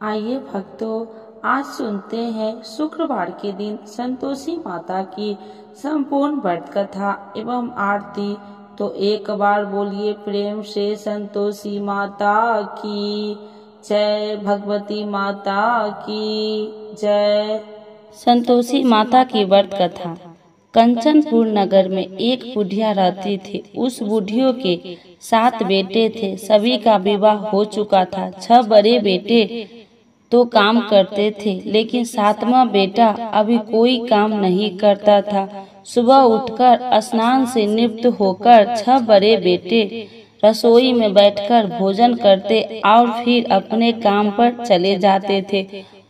आइए भक्तों, आज सुनते हैं शुक्रवार के दिन संतोषी माता की संपूर्ण व्रत कथा एवं आरती। तो एक बार बोलिए प्रेम से संतोषी माता की जय, भगवती माता की जय। संतोषी माता की व्रत कथा। कंचनपुर नगर में एक बुढ़िया रहती थी। उस बुढ़ियों के 7 बेटे थे। सभी का विवाह हो चुका था। 6 बड़े बेटे तो काम करते थे, लेकिन 7वां बेटा अभी कोई काम नहीं करता था। सुबह उठकर स्नान से निवृत्त होकर 6 बड़े बेटे रसोई में बैठकर भोजन करते और फिर अपने काम पर चले जाते थे।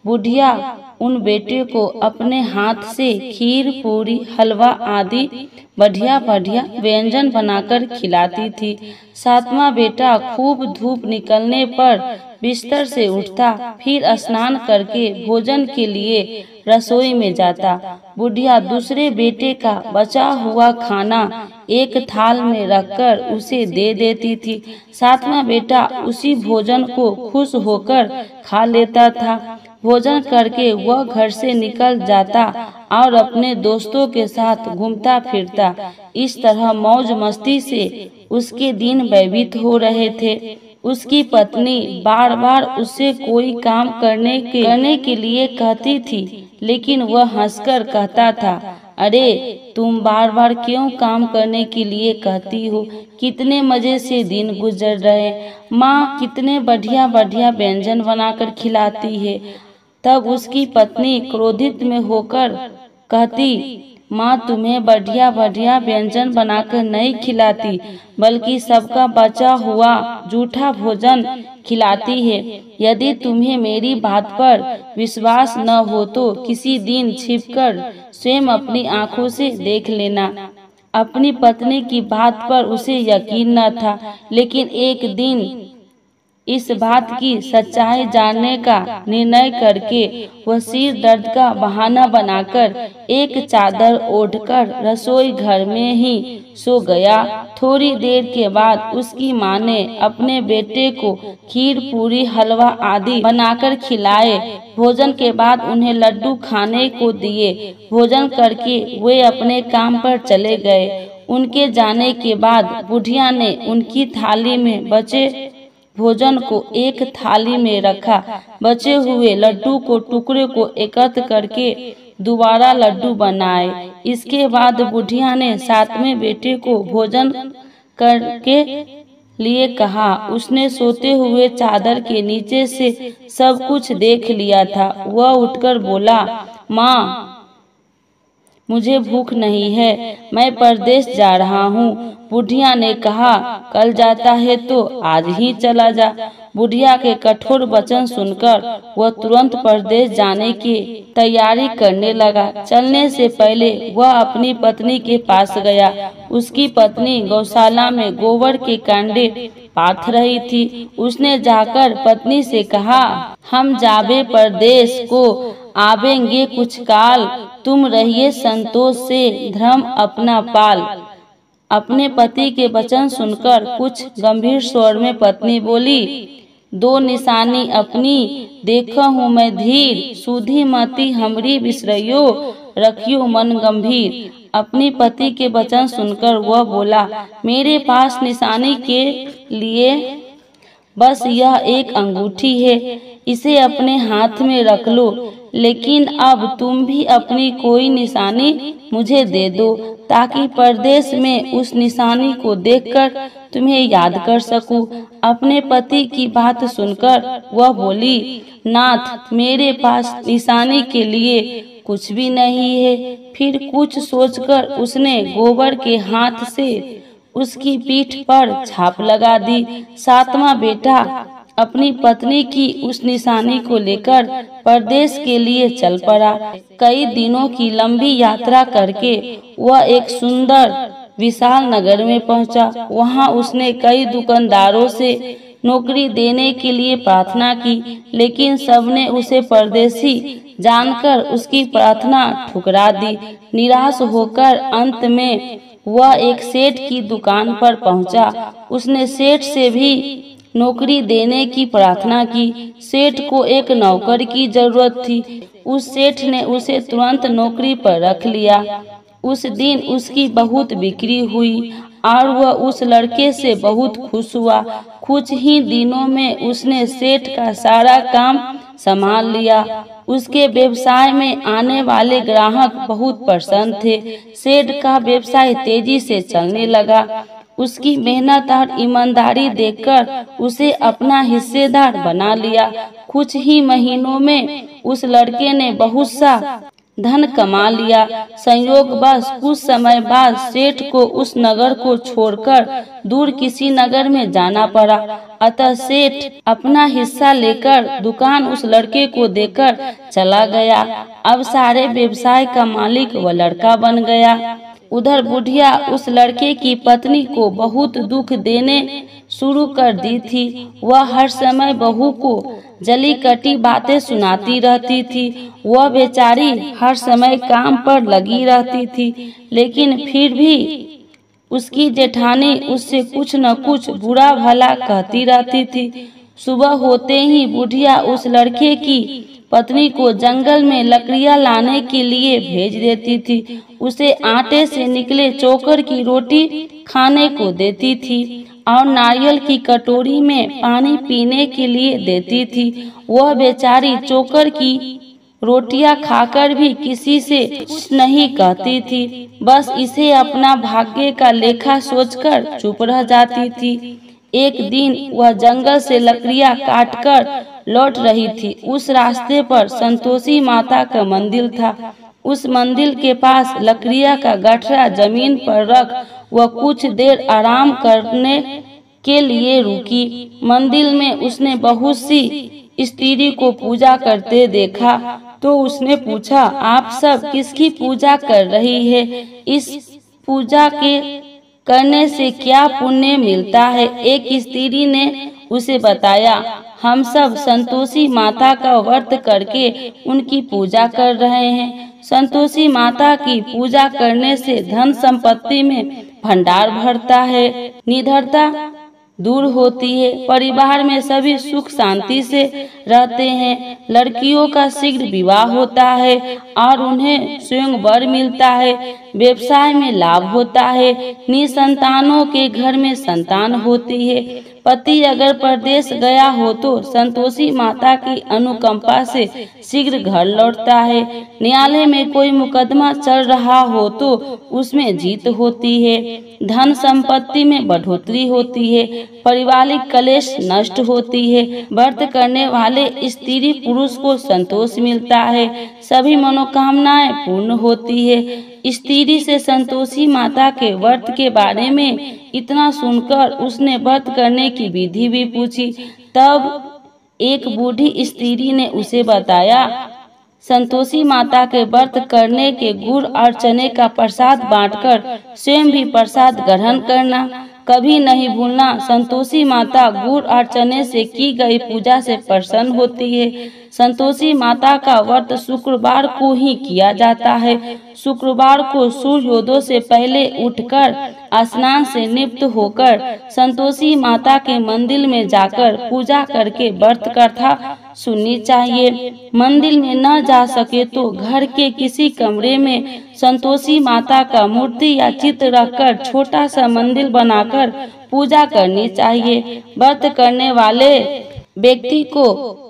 बुढ़िया उन बेटे को अपने हाथ से खीर, पूरी, हलवा आदि बढ़िया बढ़िया व्यंजन बनाकर खिलाती थी। 7वां बेटा खूब धूप निकलने पर बिस्तर से उठता, फिर स्नान करके भोजन के लिए रसोई में जाता। बुढ़िया दूसरे बेटे का बचा हुआ खाना एक थाल में रखकर उसे दे देती थी। 7वां बेटा उसी भोजन को खुश होकर खा लेता था। भोजन करके वह घर से निकल जाता और अपने दोस्तों के साथ घूमता फिरता। इस तरह मौज मस्ती से उसके दिन व्यतीत हो रहे थे। उसकी पत्नी बार बार उससे कोई काम करने के लिए कहती थी, लेकिन वह हंसकर कहता था, अरे तुम बार बार क्यों काम करने के लिए कहती हो? कितने मजे से दिन गुजर रहे। माँ कितने बढ़िया बढ़िया व्यंजन बनाकर खिलाती है। तब उसकी पत्नी क्रोधित में होकर कहती, माँ तुम्हें बढ़िया बढ़िया व्यंजन बनाकर नहीं खिलाती, बल्कि सबका बचा हुआ जूठा भोजन खिलाती है। यदि तुम्हें मेरी बात पर विश्वास न हो तो किसी दिन छिपकर स्वयं अपनी आंखों से देख लेना। अपनी पत्नी की बात पर उसे यकीन न था, लेकिन एक दिन इस बात की सच्चाई जानने का निर्णय करके वह सिर दर्द का बहाना बनाकर एक चादर ओढ़कर रसोई घर में ही सो गया। थोड़ी देर के बाद उसकी माँ ने अपने बेटे को खीर, पूरी, हलवा आदि बनाकर खिलाए। भोजन के बाद उन्हें लड्डू खाने को दिए। भोजन करके वे अपने काम पर चले गए। उनके जाने के बाद बुढ़िया ने उनकी थाली में बचे भोजन को एक थाली में रखा। बचे हुए लड्डू को टुकड़े को एकत्र करके दोबारा लड्डू बनाए। इसके बाद बुढ़िया ने 7वें बेटे को भोजन करके लिए कहा। उसने सोते हुए चादर के नीचे से सब कुछ देख लिया था। वह उठकर बोला, माँ मुझे भूख नहीं है, मैं परदेश जा रहा हूँ। बुढ़िया ने कहा, कल जाता है तो आज ही चला जा। बुढ़िया के कठोर वचन सुनकर वह तुरंत परदेश जाने की तैयारी करने लगा। चलने से पहले वह अपनी पत्नी के पास गया। उसकी पत्नी गौशाला में गोबर के कांडे पाथ रही थी। उसने जाकर पत्नी से कहा, हम जाबे परदेश को आवेंगे कुछ काल, तुम रहिए संतोष से धर्म अपना पाल। अपने पति के वचन सुनकर कुछ गंभीर स्वर में पत्नी बोली, 2 निशानी अपनी देखो हूँ मैं धीर, सुधी मती हमरी बिसरइयो, रखियो मन गंभीर। अपनी पति के वचन सुनकर वह बोला, मेरे पास निशानी के लिए बस यह एक अंगूठी है, इसे अपने हाथ में रख लो, लेकिन अब तुम भी अपनी कोई निशानी मुझे दे दो, ताकि परदेश में उस निशानी को देखकर तुम्हें याद कर सकूं। अपने पति की बात सुनकर वह बोली, नाथ मेरे पास निशानी के लिए कुछ भी नहीं है। फिर कुछ सोचकर उसने गोबर के हाथ से उसकी पीठ पर छाप लगा दी। 7वां बेटा अपनी पत्नी की उस निशानी को लेकर परदेश के लिए चल पड़ा। कई दिनों की लंबी यात्रा करके वह एक सुंदर विशाल नगर में पहुंचा। वहां उसने कई दुकानदारों से नौकरी देने के लिए प्रार्थना की, लेकिन सबने उसे परदेशी जानकर उसकी प्रार्थना ठुकरा दी। निराश होकर अंत में वह एक सेठ की दुकान पर पहुंचा। उसने सेठ से भी नौकरी देने की प्रार्थना की। सेठ को एक नौकर की जरूरत थी। उस सेठ ने उसे तुरंत नौकरी पर रख लिया। उस दिन उसकी बहुत बिक्री हुई और वह उस लड़के से बहुत खुश हुआ। कुछ ही दिनों में उसने सेठ का सारा काम संभाल लिया। उसके व्यवसाय में आने वाले ग्राहक बहुत प्रसन्न थे। सेठ का व्यवसाय तेजी से चलने लगा। उसकी मेहनत और ईमानदारी देखकर उसे अपना हिस्सेदार बना लिया। कुछ ही महीनों में उस लड़के ने बहुत सा धन कमा लिया। संयोगवश कुछ समय बाद सेठ को उस नगर को छोड़कर दूर किसी नगर में जाना पड़ा। अतः सेठ अपना हिस्सा लेकर दुकान उस लड़के को देकर चला गया। अब सारे व्यवसाय का मालिक वह लड़का बन गया। उधर बुढ़िया उस लड़के की पत्नी को बहुत दुख देने शुरू कर दी थी। वह हर समय बहू को जली कटी बातें सुनाती रहती थी। वह बेचारी हर समय काम पर लगी रहती थी, लेकिन फिर भी उसकी जेठानी उससे कुछ न कुछ बुरा भला कहती रहती थी। सुबह होते ही बुढ़िया उस लड़के की पत्नी को जंगल में लकड़ियां लाने के लिए भेज देती थी। उसे आटे से निकले चोकर की रोटी खाने को देती थी और नारियल की कटोरी में पानी पीने के लिए देती थी। वह बेचारी चोकर की रोटियां खाकर भी किसी से कुछ नहीं कहती थी। बस इसे अपना भाग्य का लेखा सोचकर चुप रह जाती थी। एक दिन वह जंगल से लकड़ियां काटकर लौट रही थी। उस रास्ते पर संतोषी माता का मंदिर था। उस मंदिर के पास लकड़ियां का गठरा जमीन पर रख वह कुछ देर आराम करने के लिए रुकी। मंदिर में उसने बहुत सी स्त्री को पूजा करते देखा तो उसने पूछा, आप सब किसकी पूजा कर रही है? इस पूजा के करने से क्या पुण्य मिलता है? एक स्त्री ने उसे बताया, हम सब संतोषी माता का व्रत करके उनकी पूजा कर रहे हैं। संतोषी माता की पूजा करने से धन संपत्ति में भंडार भरता है, निडरता दूर होती है, परिवार में सभी सुख शांति से रहते हैं, लड़कियों का शीघ्र विवाह होता है और उन्हें स्वयं वर मिलता है, व्यवसाय में लाभ होता है, निसंतानों के घर में संतान होती है, पति अगर परदेश गया हो तो संतोषी माता की अनुकंपा से शीघ्र घर लौटता है, न्यायालय में कोई मुकदमा चल रहा हो तो उसमें जीत होती है, धन संपत्ति में बढ़ोतरी होती है, पारिवारिक कलेश नष्ट होती है, व्रत करने वाले स्त्री पुरुष को संतोष मिलता है, सभी मनोकामनाएं पूर्ण होती है। स्त्री से संतोषी माता के व्रत के बारे में इतना सुनकर उसने व्रत करने की विधि भी पूछी। तब एक बूढ़ी स्त्री ने उसे बताया, संतोषी माता के व्रत करने के गुड़ और चने का प्रसाद बांटकर स्वयं भी प्रसाद ग्रहण करना, कभी नहीं भूलना। संतोषी माता गुड़ और चने से की गई पूजा से प्रसन्न होती है। संतोषी माता का व्रत शुक्रवार को ही किया जाता है। शुक्रवार को सूर्योदय से पहले उठकर स्नान से निवृत्त होकर संतोषी माता के मंदिर में जाकर पूजा करके व्रत कथा सुननी चाहिए। मंदिर में न जा सके तो घर के किसी कमरे में संतोषी माता का मूर्ति या चित्र रखकर छोटा सा मंदिर बनाकर पूजा करनी चाहिए। व्रत करने वाले व्यक्ति को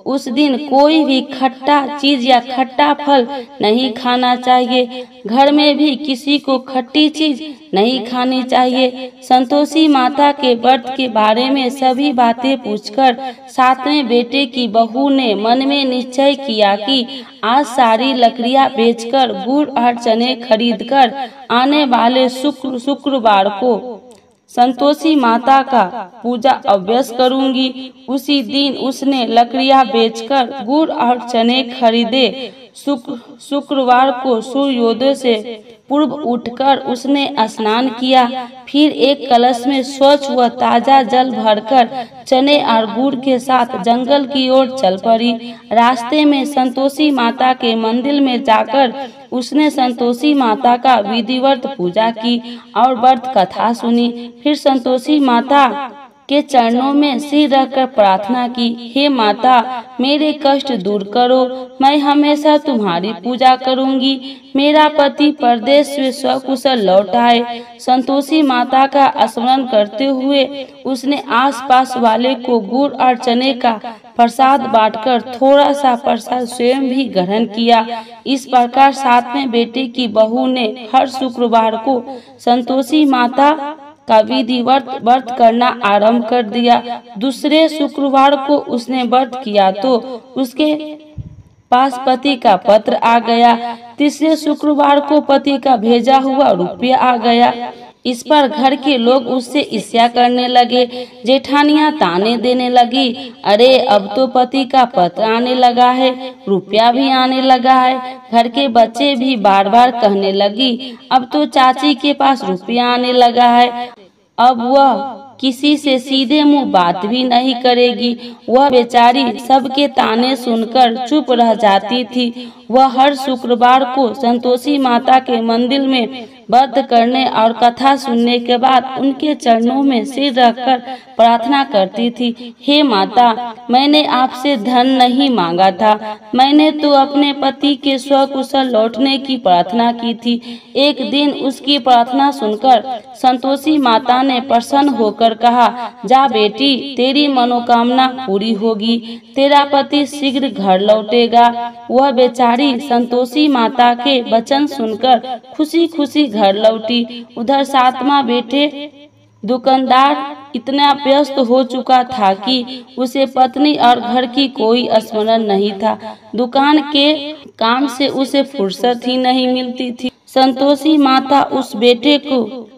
उस दिन कोई भी खट्टा चीज या खट्टा फल नहीं खाना चाहिए। घर में भी किसी को खट्टी चीज नहीं खानी चाहिए। संतोषी माता के व्रत के बारे में सभी बातें पूछकर सातवें बेटे की बहू ने मन में निश्चय किया कि आज सारी लकड़ियां बेचकर गुड़ और चने खरीदकर आने वाले शुक्रवार को संतोषी माता का पूजा अवश्य करूंगी। उसी दिन उसने लकड़ियां बेचकर गुड़ और चने खरीदे। शुक्रवार को सूर्योदय से पूर्व उठकर उसने स्नान किया, फिर एक कलश में स्वच्छ व ताजा जल भरकर चने और गुड़ के साथ जंगल की ओर चल पड़ी। रास्ते में संतोषी माता के मंदिर में जाकर उसने संतोषी माता का विधिवत पूजा की और व्रत कथा सुनी। फिर संतोषी माता के चरणों में सिर रखकर प्रार्थना की, हे माता, मेरे कष्ट दूर करो, मैं हमेशा तुम्हारी पूजा करूंगी। मेरा पति परदेश से सकुशल लौट आए। संतोषी माता का स्मरण करते हुए उसने आसपास वाले को गुड़ और चने का प्रसाद बांटकर थोड़ा सा प्रसाद स्वयं भी ग्रहण किया। इस प्रकार सातवें बेटे की बहू ने हर शुक्रवार को संतोषी माता का विधिवत व्रत करना आरंभ कर दिया। दूसरे शुक्रवार को उसने व्रत किया तो उसके पास पति का पत्र आ गया। तीसरे शुक्रवार को पति का भेजा हुआ रुपया आ गया। इस पर घर के लोग उससे ईर्ष्या करने लगे। जेठानियां ताने देने लगी, अरे अब तो पति का पत्र आने लगा है, रुपया भी आने लगा है। घर के बच्चे भी बार बार कहने लगी, अब तो चाची के पास रुपया आने लगा है। अब वह किसी से सीधे मुंह बात भी नहीं करेगी। वह बेचारी सबके ताने सुनकर चुप रह जाती थी। वह हर शुक्रवार को संतोषी माता के मंदिर में व्रत करने और कथा सुनने के बाद उनके चरणों में सिर रखकर प्रार्थना करती थी, हे माता, मैंने आपसे धन नहीं मांगा था, मैंने तो अपने पति के स्वकुशल लौटने की प्रार्थना की थी। एक दिन उसकी प्रार्थना सुनकर संतोषी माता ने प्रसन्न होकर कहा, जा बेटी, तेरी मनोकामना पूरी होगी, तेरा पति शीघ्र घर लौटेगा। वह बेचारी संतोषी माता के वचन सुनकर खुशी खुशी घर लौटी। उधर सातवां बेटे दुकानदार इतना व्यस्त हो चुका था कि उसे पत्नी और घर की कोई स्मरण नहीं था। दुकान के काम से उसे फुर्सत ही नहीं मिलती थी। संतोषी माता उस बेटे को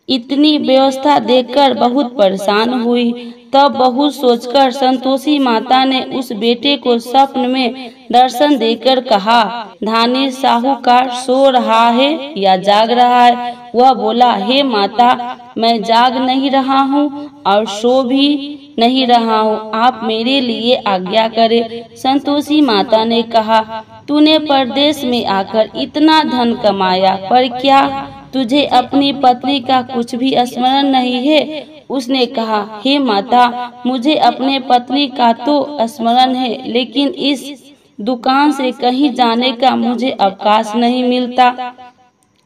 इतनी व्यवस्था देखकर बहुत परेशान हुई। तब बहुत सोचकर संतोषी माता ने उस बेटे को स्वप्न में दर्शन देकर कहा, धानी साहूकार सो रहा है या जाग रहा है? वह बोला, हे माता, मैं जाग नहीं रहा हूँ और सो भी नहीं रहा हूँ, आप मेरे लिए आज्ञा करें। संतोषी माता ने कहा, तूने परदेश में आकर इतना धन कमाया, पर क्या तुझे अपनी पत्नी का कुछ भी स्मरण नहीं है? उसने कहा, हे माता, मुझे अपने पत्नी का तो स्मरण है, लेकिन इस दुकान से कहीं जाने का मुझे अवकाश नहीं मिलता।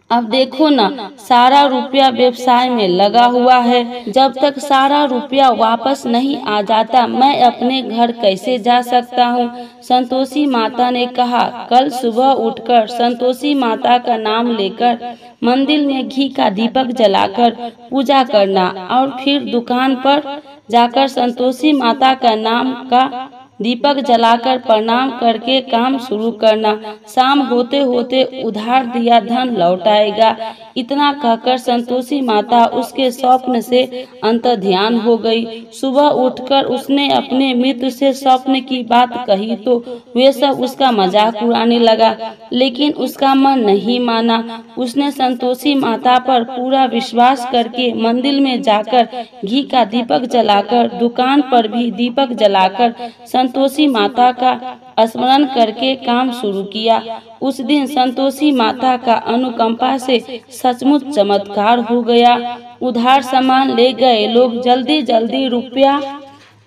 अब देखो ना, सारा रुपया व्यवसाय में लगा हुआ है। जब तक सारा रुपया वापस नहीं आ जाता, मैं अपने घर कैसे जा सकता हूँ? संतोषी माता ने कहा, कल सुबह उठकर संतोषी माता का नाम लेकर मंदिर में घी का दीपक जलाकर पूजा करना और फिर दुकान पर जाकर संतोषी माता का नाम का दीपक जलाकर प्रणाम करके काम शुरू करना। शाम होते होते उधार दिया धन लौट आएगा। इतना कहकर संतोषी माता उसके स्वप्न से अंतर्ध्यान हो गई। सुबह उठकर उसने अपने मित्र से स्वप्न की बात कही तो वे सब उसका मजाक उड़ाने लगा, लेकिन उसका मन नहीं माना। उसने संतोषी माता पर पूरा विश्वास करके मंदिर में जाकर घी का दीपक जलाकर, दुकान पर भी दीपक जलाकर संतोषी माता का स्मरण करके काम शुरू किया। उस दिन संतोषी माता का अनुकंपा से सचमुच चमत्कार हो गया। उधार सामान ले गए लोग जल्दी जल्दी रुपया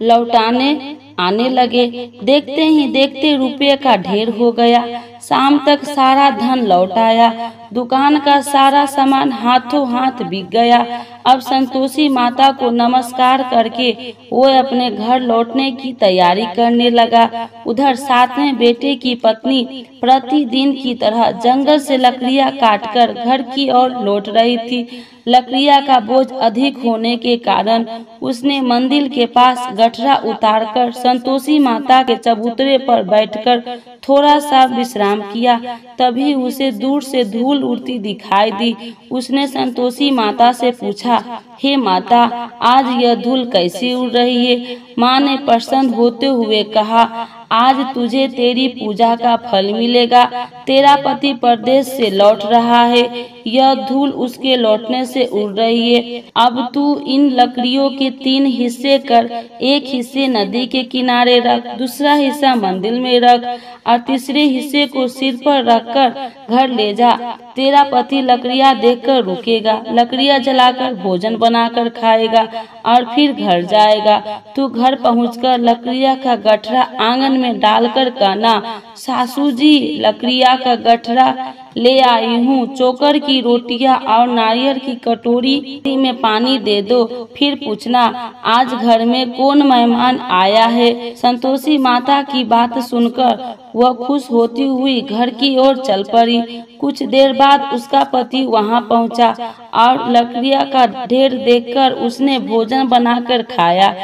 लौटाने आने लगे। देखते ही देखते रुपये का ढेर हो गया। शाम तक सारा धन लौट आया। दुकान का सारा सामान हाथों हाथ बिक गया। अब संतोषी माता को नमस्कार करके वो अपने घर लौटने की तैयारी करने लगा। उधर सातवें बेटे की पत्नी प्रतिदिन की तरह जंगल से लकड़ियां काटकर घर की ओर लौट रही थी। लकड़ियां का बोझ अधिक होने के कारण उसने मंदिर के पास गठरा उतारकर संतोषी माता के चबूतरे पर बैठकर थोड़ा सा विश्राम किया। तभी उसे दूर से धूल उड़ती दिखाई दी। उसने संतोषी माता से पूछा, हे माता, आज यह धूल कैसी उड़ रही है? माँ ने प्रसन्न होते हुए कहा, आज तुझे तेरी पूजा का फल मिलेगा। तेरा पति परदेश से लौट रहा है, यह धूल उसके लौटने से उड़ रही है। अब तू इन लकड़ियों के 3 हिस्से कर, एक हिस्से नदी के किनारे रख, दूसरा हिस्सा मंदिर में रख और तीसरे हिस्से को सिर पर रखकर घर ले जा। तेरा पति लकड़ियाँ देखकर रुकेगा, लकड़ियाँ जलाकर भोजन बनाकर खाएगा और फिर घर जाएगा। तू घर पहुंचकर लकड़ियाँ का गठरा आंगन में डालकर कहना, सासू जी लकड़ियाँ का गठरा ले आई हूँ, चोकर की रोटियां और नारियल की कटोरी में पानी दे दो। फिर पूछना, आज घर में कौन मेहमान आया है। संतोषी माता की बात सुनकर वह खुश होती हुई घर की ओर चल पड़ी। कुछ देर बाद उसका पति वहां पहुंचा और लकड़ियाँ का ढेर देखकर उसने भोजन बनाकर खाया।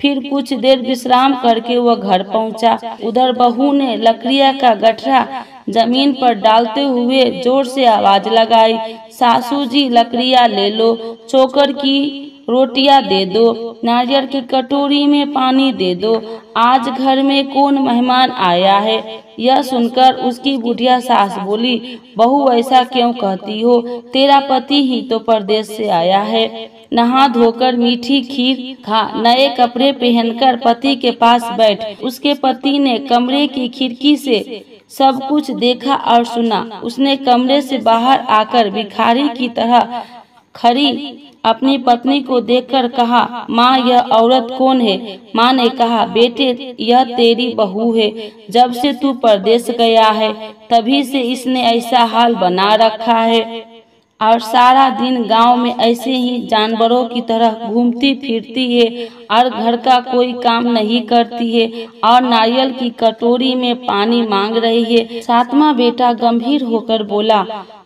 फिर कुछ देर विश्राम करके वह घर पहुंचा। उधर बहू ने लकड़ियाँ का गठरा जमीन पर डालते हुए जोर से आवाज लगाई, सासू जी लकड़ियाँ ले लो, चोकर की रोटियां दे दो, नारियल की कटोरी में पानी दे दो, आज घर में कौन मेहमान आया है। यह सुनकर उसकी बुढ़िया सास बोली, बहू ऐसा क्यों कहती हो, तेरा पति ही तो परदेश से आया है। नहा धोकर मीठी खीर खा, नए कपड़े पहनकर पति के पास बैठ। उसके पति ने कमरे की खिड़की से सब कुछ देखा और सुना। उसने कमरे से बाहर आकर भिखारी की तरह खड़ी अपनी पत्नी को देखकर कहा, माँ यह औरत कौन है। माँ ने कहा, बेटे यह तेरी बहू है, जब से तू परदेश गया है तभी से इसने ऐसा हाल बना रखा है और सारा दिन गांव में ऐसे ही जानवरों की तरह घूमती फिरती है और घर का कोई काम नहीं करती है और नारियल की कटोरी में पानी मांग रही है। 7वां बेटा गंभीर होकर बोला,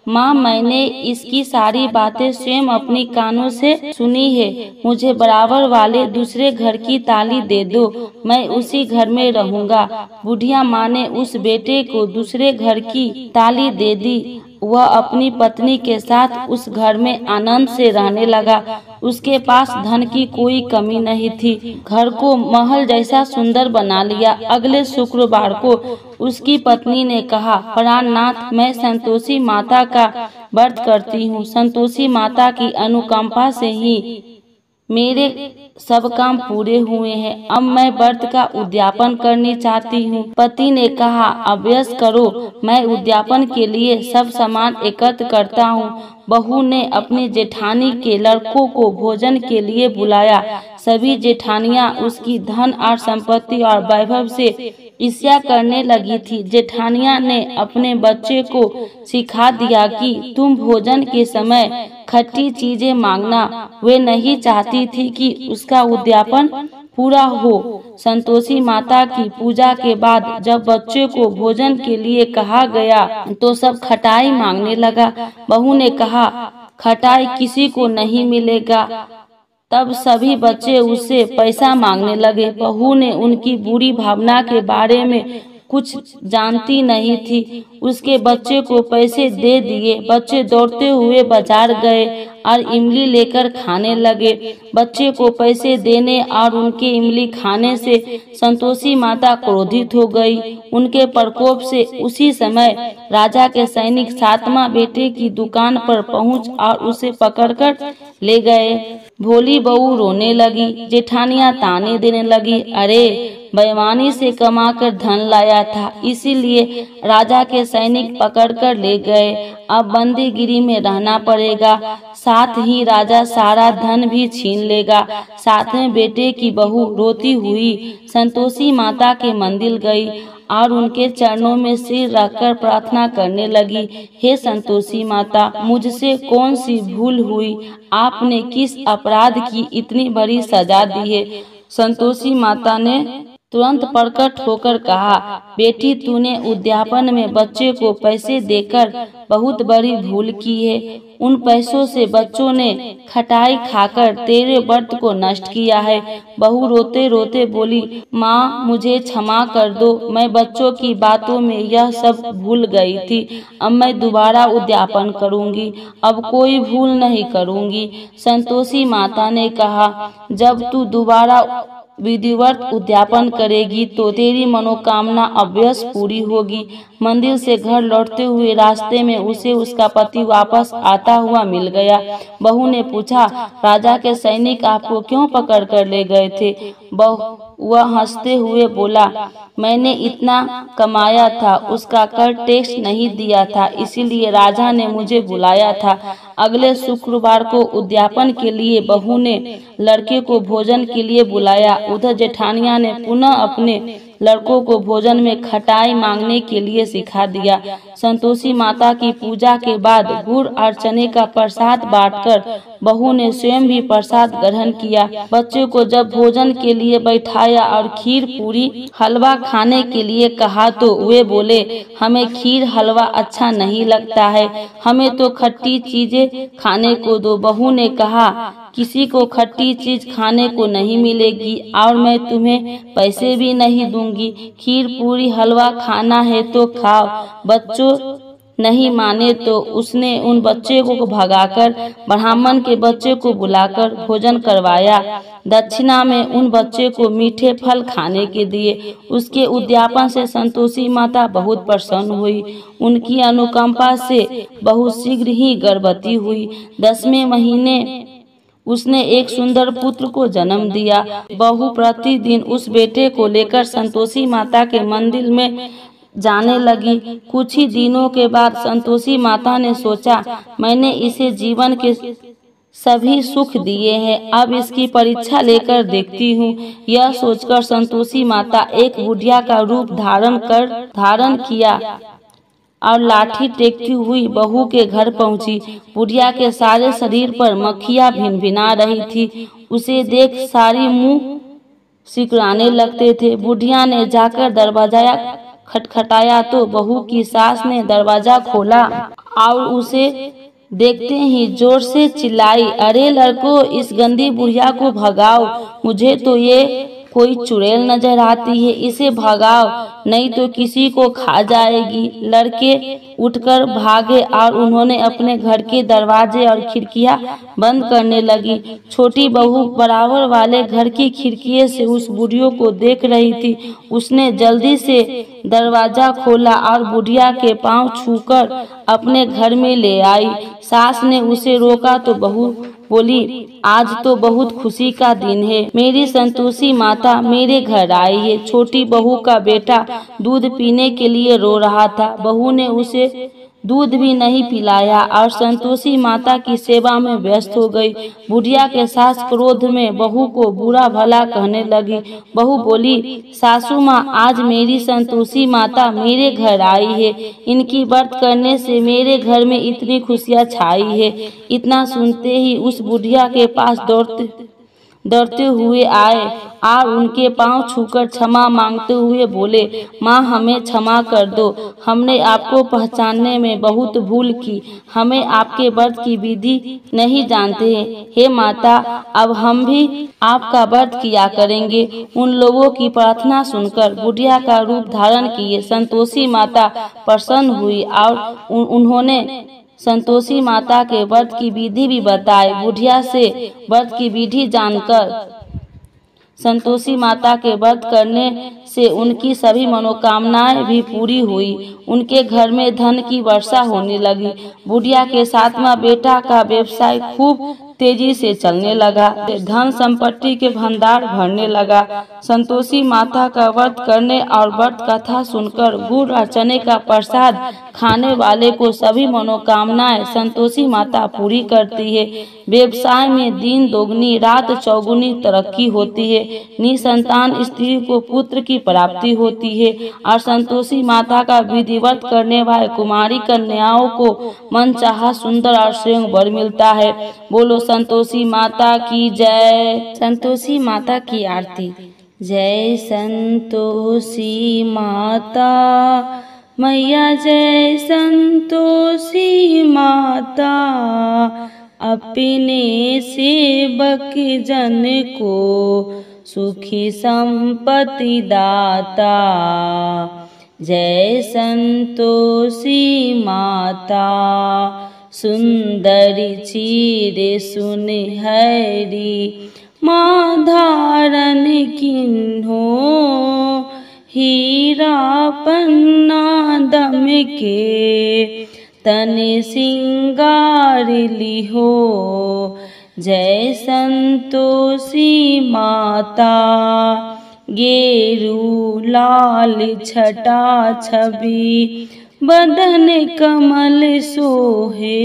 माँ मैंने इसकी सारी बातें स्वयं अपनी कानों से सुनी है। मुझे बराबर वाले दूसरे घर की ताली दे दो, मैं उसी घर में रहूंगा। बुढ़िया माँ ने उस बेटे को दूसरे घर की ताली दे दी। वह अपनी पत्नी के साथ उस घर में आनंद से रहने लगा। उसके पास धन की कोई कमी नहीं थी। घर को महल जैसा सुंदर बना लिया। अगले शुक्रवार को उसकी पत्नी ने कहा, प्राणनाथ मैं संतोषी माता का व्रत करती हूँ। संतोषी माता की अनुकंपा से ही मेरे सब काम पूरे हुए हैं। अब मैं व्रत का उद्यापन करनी चाहती हूँ। पति ने कहा, अभ्यास करो, मैं उद्यापन के लिए सब सामान एकत्र करता हूँ। बहू ने अपनी जेठानी के लड़कों को भोजन के लिए बुलाया। सभी जेठानियाँ उसकी धन और संपत्ति और वैभव से ईर्ष्या करने लगी थी। जेठानिया ने अपने बच्चे को सिखा दिया कि तुम भोजन के समय खट्टी चीजें मांगना। वे नहीं चाहती थी कि उसका उद्यापन पूरा हो। संतोषी माता की पूजा के बाद जब बच्चे को भोजन के लिए कहा गया तो सब खटाई मांगने लगा। बहू ने कहा, खटाई किसी को नहीं मिलेगा। तब सभी बच्चे उससे पैसा मांगने लगे। बहू ने उनकी बुरी भावना के बारे में कुछ जानती नहीं थी। उसके बच्चे को पैसे दे दिए। बच्चे दौड़ते हुए बाजार गए और इमली लेकर खाने लगे। बच्चे को पैसे देने और उनके इमली खाने से संतोषी माता क्रोधित हो गई। उनके प्रकोप से उसी समय राजा के सैनिक 7वां बेटे की दुकान पर पहुंच और उसे पकड़कर ले गए। भोली बहू रोने लगी। जेठानियां ताने देने लगी, अरे बेईमानी से कमाकर धन लाया था, इसीलिए राजा के सैनिक पकड़कर ले गए। अब बंदीगिरी में रहना पड़ेगा, साथ ही राजा सारा धन भी छीन लेगा। 7वें बेटे की बहू रोती हुई संतोषी माता के मंदिर गई और उनके चरणों में सिर रखकर प्रार्थना करने लगी, हे संतोषी माता, मुझसे कौन सी भूल हुई? आपने किस अपराध की इतनी बड़ी सजा दी है? संतोषी माता ने तुरंत प्रकट होकर कहा, बेटी तूने उद्यापन में बच्चे को पैसे देकर बहुत बड़ी भूल की है। उन पैसों से बच्चों ने खटाई खाकर तेरे व्रत को नष्ट किया है। बहू रोते रोते बोली, माँ मुझे क्षमा कर दो, मैं बच्चों की बातों में यह सब भूल गई थी। अब मैं दोबारा उद्यापन करूंगी, अब कोई भूल नहीं करूंगी। संतोषी माता ने कहा, जब तू दोबारा विधिवत उद्यापन करेगी तो तेरी मनोकामना अवश्य पूरी होगी। मंदिर से घर लौटते हुए रास्ते में उसे उसका पति वापस आता हुआ मिल गया। बहू ने पूछा, राजा के सैनिक आपको क्यों पकड़ कर ले गए थे? वह हंसते हुए बोला, मैंने इतना कमाया था, उसका कर टैक्स नहीं दिया था, इसीलिए राजा ने मुझे बुलाया था। अगले शुक्रवार को उद्यापन के लिए बहू ने लड़के को भोजन के लिए बुलाया। उधर जेठानिया ने पुनः अपने लड़कों को भोजन में खटाई मांगने के लिए सिखा दिया। संतोषी माता की पूजा के बाद गुड़ और चने का प्रसाद बांटकर बहू ने स्वयं भी प्रसाद ग्रहण किया। बच्चों को जब भोजन के लिए बैठाया और खीर पूरी हलवा खाने के लिए कहा तो वे बोले, हमें खीर हलवा अच्छा नहीं लगता है, हमें तो खट्टी चीजें खाने को दो। बहू ने कहा, किसी को खट्टी चीज खाने को नहीं मिलेगी और मैं तुम्हें पैसे भी नहीं दूंगी। खीर पूरी हलवा खाना है तो खाओ। बच्चों नहीं माने तो उसने उन बच्चे को भगाकर ब्राह्मण के बच्चे को बुलाकर भोजन करवाया। दक्षिणा में उन बच्चे को मीठे फल खाने के दिए। उसके उद्यापन से संतोषी माता बहुत प्रसन्न हुई। उनकी अनुकंपा से बहू शीघ्र ही गर्भवती हुई। 10वें महीने उसने एक सुंदर पुत्र को जन्म दिया। बहू प्रतिदिन उस बेटे को लेकर संतोषी माता के मंदिर में जाने लगी। कुछ ही दिनों के बाद संतोषी माता ने सोचा, मैंने इसे जीवन के सभी सुख दिए हैं, अब इसकी परीक्षा लेकर देखती हूँ। यह सोचकर संतोषी माता एक बुढ़िया का रूप धारण किया और लाठी टेकती हुई बहू के घर पहुंची। बुढ़िया के सारे शरीर पर मक्खियां भिनभिना रही थी। उसे देख सारी मुंह सिकुड़ाने लगते थे। बुढ़िया ने जाकर दरवाजा खटखटाया तो बहू की सास ने दरवाजा खोला और उसे देखते ही जोर से चिल्लाई, अरे लड़कों, इस गंदी बुढ़िया को भगाओ, मुझे तो ये कोई चुड़ैल नजर आती है, इसे भगाओ नहीं तो किसी को खा जाएगी। लड़के उठकर भागे और उन्होंने अपने घर के दरवाजे और खिड़कियां बंद करने लगी। छोटी बहू बराबर वाले घर की खिड़की से उस बुढ़िया को देख रही थी। उसने जल्दी से दरवाजा खोला और बुढ़िया के पांव छूकर अपने घर में ले आई। सास ने उसे रोका तो बहू बोली, आज तो बहुत खुशी का दिन है, मेरी संतोषी माता मेरे घर आई है। छोटी बहू का बेटा दूध पीने के लिए रो रहा था। बहू ने उसे दूध भी नहीं पिलाया और संतोषी माता की सेवा में व्यस्त हो गई। बुढ़िया के सास क्रोध में बहू को बुरा भला कहने लगी। बहू बोली, सासू माँ, आज मेरी संतोषी माता मेरे घर आई है, इनकी व्रत करने से मेरे घर में इतनी खुशियाँ छाई है। इतना सुनते ही उस बुढ़िया के पास दौड़ते हुए आए और उनके पांव छूकर क्षमा मांगते हुए बोले, माँ हमें क्षमा कर दो, हमने आपको पहचानने में बहुत भूल की, हमें आपके व्रत की विधि नहीं जानते हैं। हे माता, अब हम भी आपका व्रत किया करेंगे। उन लोगों की प्रार्थना सुनकर बुढ़िया का रूप धारण किए संतोषी माता प्रसन्न हुई और उन्होंने संतोषी माता के व्रत की विधि भी बताई। बुढ़िया से व्रत की विधि जानकर संतोषी माता के व्रत करने से उनकी सभी मनोकामनाएं भी पूरी हुई। उनके घर में धन की वर्षा होने लगी। बुढ़िया के 7वां बेटा का व्यवसाय खूब तेजी से चलने लगा। धन संपत्ति के भंडार भरने लगा। संतोषी माता का व्रत करने और व्रत कथा सुनकर गुड़ और चने का प्रसाद खाने वाले को सभी मनोकामनाएं संतोषी माता पूरी करती है। व्यवसाय में दिन दोगुनी रात चौगुनी तरक्की होती है। निसंतान स्त्री को पुत्र की प्राप्ति होती है और संतोषी माता का विधिवत करने वाले कुमारी कन्याओं को मनचाहा सुंदर और स्वयंवर मिलता है। बोलो संतोषी माता की जय। संतोषी माता की आरती। जय संतोषी माता मैया, जय संतोषी माता, अपने सेवक जन को सुखी संपत्ति दाता। जय संतोषी माता, सुंदरी चीर सुनहरी माँ धारी कारण किन्हो हीरा पन्ना दम के तन सिंगार लिहो। जय संतोषी माता गेरू लाल छटा छवि बदन कमल सोहे।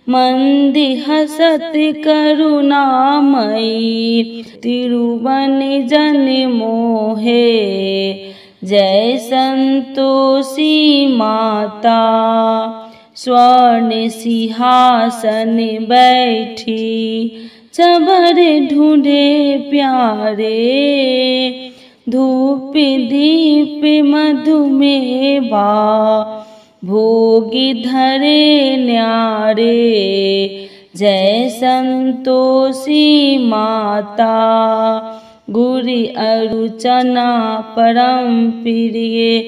मंदी हसत करुणामयी तिरुवन जन मोहे। जय संतोषी माता स्वर्ण सिंहासन बैठी चबर ढूंढे प्यारे। धूप दीप मधुमेवा भोगी धरे न्यारे। जय संतोषी माता गुरी अरुचना परम प्रिय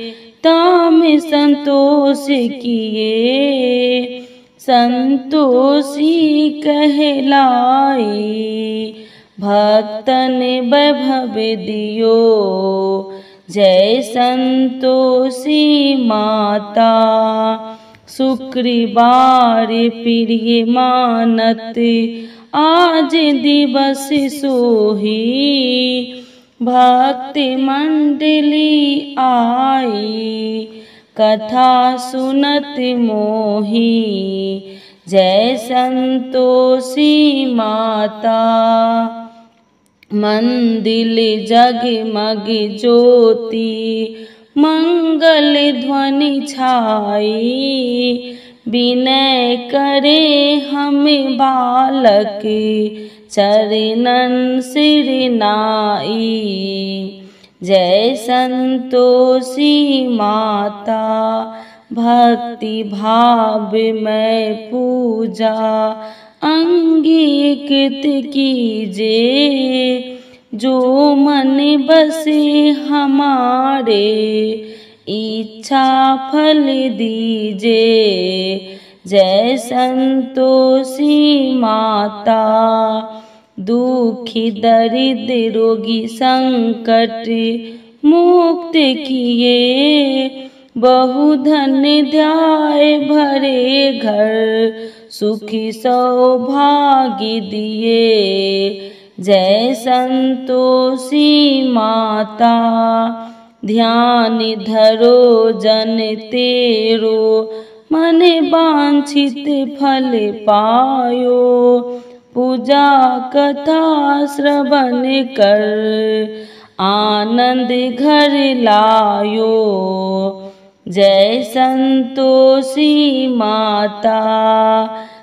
ताम संतोष किए। संतोषी कहलाई भक्तन वैभव दियो। जय संतोषी माता शुक्रवार प्रिय मानत आज दिवस सोही। भक्ति मंडली आई कथा सुनत मोही। जय संतोषी माता मंदिर जगमग ज्योति मंगल ध्वनि छाई। विनय करे हम बालक चरणन सिर नाई। जय संतोषी माता भक्ति भाव में पूजा अंगीकृत कीजे। जो मन बसे हमारे इच्छा फल दीजे। जय संतोषी माता दुखी दरिद्र रोगी संकट मुक्त किए। बहु धन्य ध्याय भरे घर सुखी सौभाग्य दिए। जय संतोषी माता ध्यान धरो जन तेरो मन वांछित फल पायो। पूजा कथा श्रवण कर आनंद घर लायो। जय संतोषी माता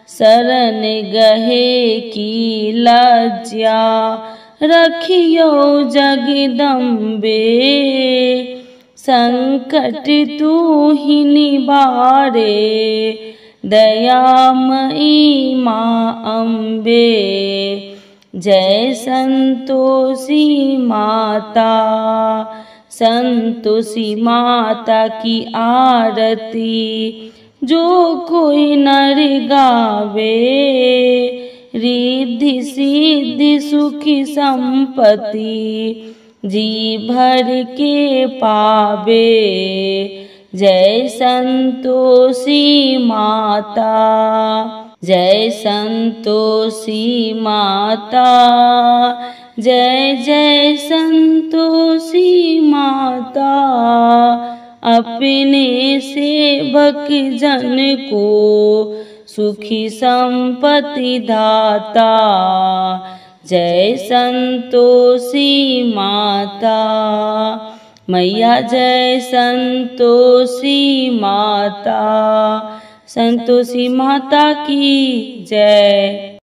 शरण गहे की लज्जा रखियो जगदम्बे। संकट तू ही निवारे दयामयी माँ अम्बे। जय संतोषी माता संतोषी माता की आरती जो कोई नर गावे। रिद्धि सिद्धि सुखी संपत्ति जी भर के पावे। जय संतोषी माता जय संतोषी माता जय जय संतोषी माता। अपने सेवक जन को सुखी संपत्ति दाता। जय संतोषी माता मैया जय संतोषी माता। संतोषी माता की जय।